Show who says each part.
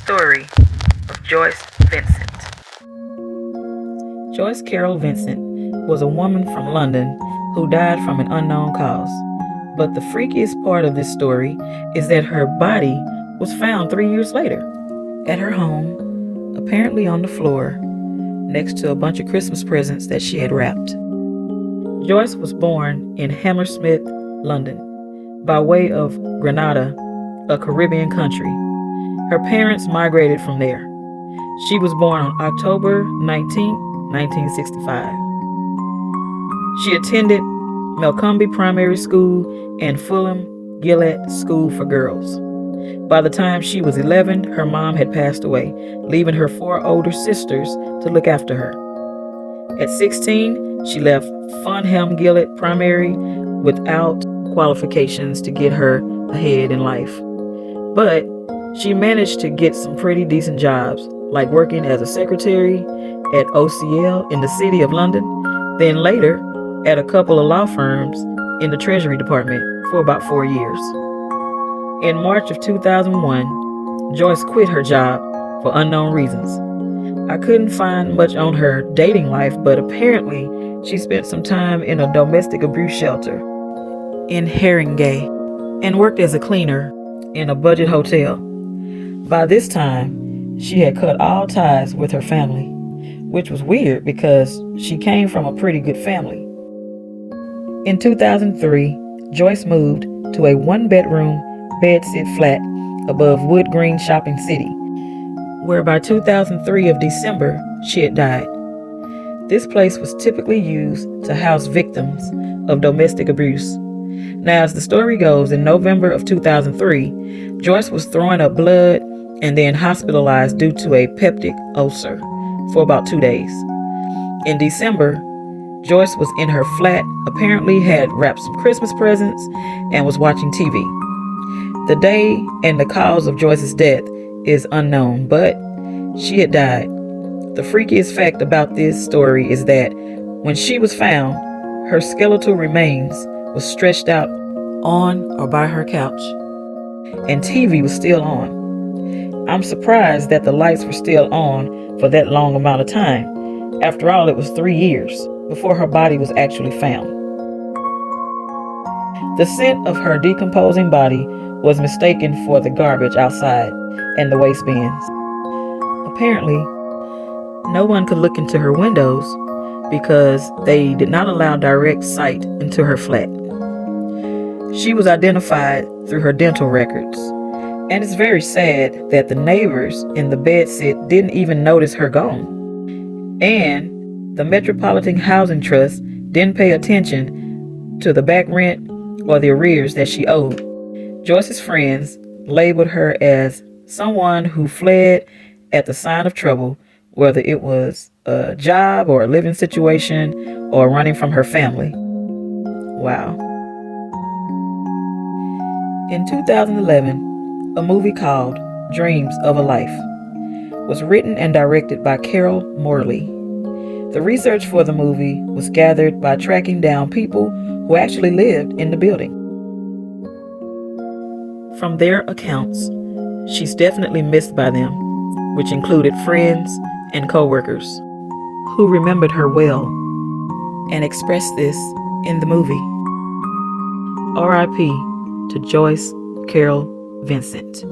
Speaker 1: story of Joyce Vincent. Joyce Carol Vincent was a woman from London who died from an unknown cause. But the freakiest part of this story is that her body was found 3 years later at her home, apparently on the floor, next to a bunch of Christmas presents that she had wrapped. Joyce was born in Hammersmith, London, by way of Grenada, a Caribbean country. Her parents migrated from there. She was born on October 19, 1965. She attended Melcombe Primary School and Fulham Gillett School for Girls. By the time she was 11, her mom had passed away, leaving her 4 older sisters to look after her. At 16, she left Fulham Gillett Primary without qualifications to get her ahead in life. But she managed to get some pretty decent jobs, like working as a secretary at OCL in the City of London, then later at a couple of law firms in the Treasury Department for about 4 years. In March of 2001, Joyce quit her job for unknown reasons. I couldn't find much on her dating life, but apparently she spent some time in a domestic abuse shelter in Haringey and worked as a cleaner in a budget hotel. By this time, she had cut all ties with her family, which was weird because she came from a pretty good family. In 2003, Joyce moved to a 1-bedroom bed-sit flat above Wood Green Shopping City, where by 2003 of December, she had died. This place was typically used to house victims of domestic abuse. Now, as the story goes, in November of 2003, Joyce was throwing up blood and then hospitalized due to a peptic ulcer for about 2 days. In December, Joyce was in her flat, apparently had wrapped some Christmas presents, and was watching TV. The day and the cause of Joyce's death is unknown, but she had died. The freakiest fact about this story is that when she was found, her skeletal remains was stretched out on or by her couch, and TV was still on. I'm surprised that the lights were still on for that long amount of time. After all, it was 3 years before her body was actually found. The scent of her decomposing body was mistaken for the garbage outside and the waste bins. Apparently, no one could look into her windows because they did not allow direct sight into her flat. She was identified through her dental records, and it's very sad that the neighbors in the bedsit didn't even notice her gone. And the Metropolitan Housing Trust didn't pay attention to the back rent or the arrears that she owed. Joyce's friends labeled her as someone who fled at the sign of trouble, whether it was a job or a living situation or running from her family. Wow. In 2011, a movie called Dreams of a Life was written and directed by Carol Morley. The research for the movie was gathered by tracking down people who actually lived in the building. From their accounts, she's definitely missed by them, which included friends and co-workers who remembered her well and expressed this in the movie. R.I.P. to Joyce Carol Vincent.